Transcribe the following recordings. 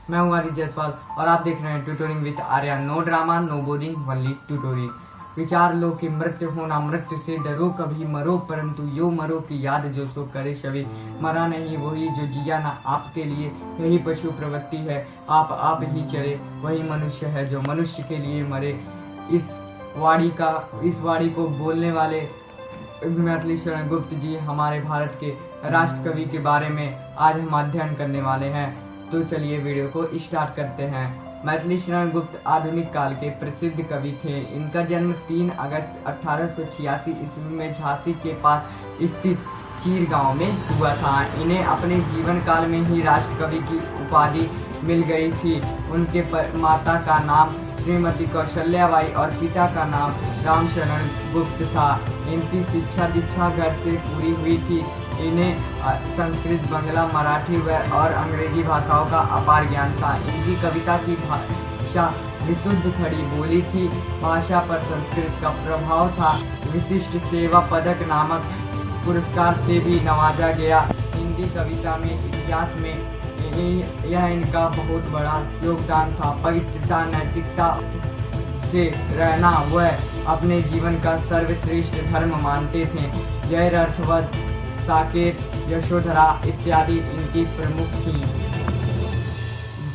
मैं हूँ आदित्य जायसवाल और आप देख रहे हैं tutoring with Arya. No drama, no boring, only tutoring. विचार लो कि मृत्यु होना, मृत्यु से डरो कभी मरो, परंतु यो मरो की याद जो सो करे सभी। मरा नहीं वही जो जिया ना आपके लिए, यही पशु प्रवृत्ति है आप ही चरे। वही मनुष्य है जो मनुष्य के लिए मरे। इस वाणी को बोलने वाले मैथिली शरण गुप्त जी हमारे भारत के राष्ट्र कवि के बारे में आज हम अध्ययन करने वाले हैं। तो चलिए वीडियो को स्टार्ट करते हैं। मैथिली शरण गुप्त आधुनिक काल के प्रसिद्ध कवि थे। इनका जन्म 3 अगस्त 1886 ईस्वी में झांसी के पास स्थित चीर गांव में हुआ था। इन्हें अपने जीवन काल में ही राष्ट्र कवि की उपाधि मिल गई थी। उनके माता का नाम श्रीमती कौशल्याबाई और पिता का नाम रामशरण गुप्त था। इनकी शिक्षा दीक्षा घर से पूरी हुई थी। इन्हें संस्कृत, बांग्ला, मराठी और अंग्रेजी भाषाओं का अपार ज्ञान था। इनकी कविता की भाषा विशुद्ध खड़ी बोली थी। भाषा पर संस्कृत का प्रभाव था। विशिष्ट सेवा पदक नामक पुरस्कार से भी नवाजा गया। हिंदी कविता में इतिहास में यह इनका बहुत बड़ा योगदान था। पवित्रता, नैतिकता से रहना वह अपने जीवन का सर्वश्रेष्ठ धर्म मानते थे। जय अर्थवद, साकेत, यशोधरा इत्यादि इनकी प्रमुख थी,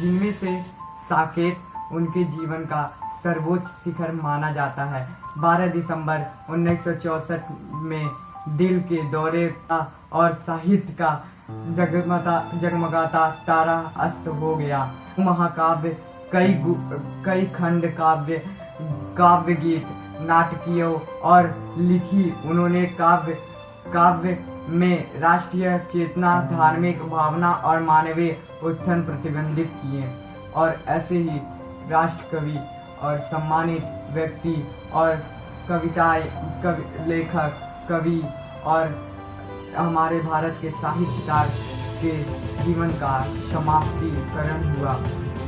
जिनमें से साकेत उनके जीवन का सर्वोच्च शिखर माना जाता है। 12 दिसंबर 1964 में दिल के दौरे और साहित्य का जगमगाता तारा अस्त हो गया। महाकाव्य, कई खंड काव्य गीत, नाटकियों और लिखी उन्होंने काव्य में राष्ट्रीय चेतना, धार्मिक भावना और मानवीय उत्थान प्रतिबंधित किए। और ऐसे ही राष्ट्र कवि और सम्मानित व्यक्ति और लेखक, कवि और हमारे भारत के साहित्यकार के जीवन का समाप्तिकरण हुआ।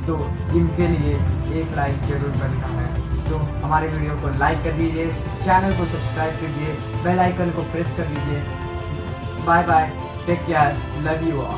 तो इनके लिए एक लाइक जरूर करना है। तो हमारे वीडियो को लाइक कर दीजिए, चैनल को सब्सक्राइब कीजिए, बेल आइकन को प्रेस कर दीजिए। Bye bye, take care, love you all.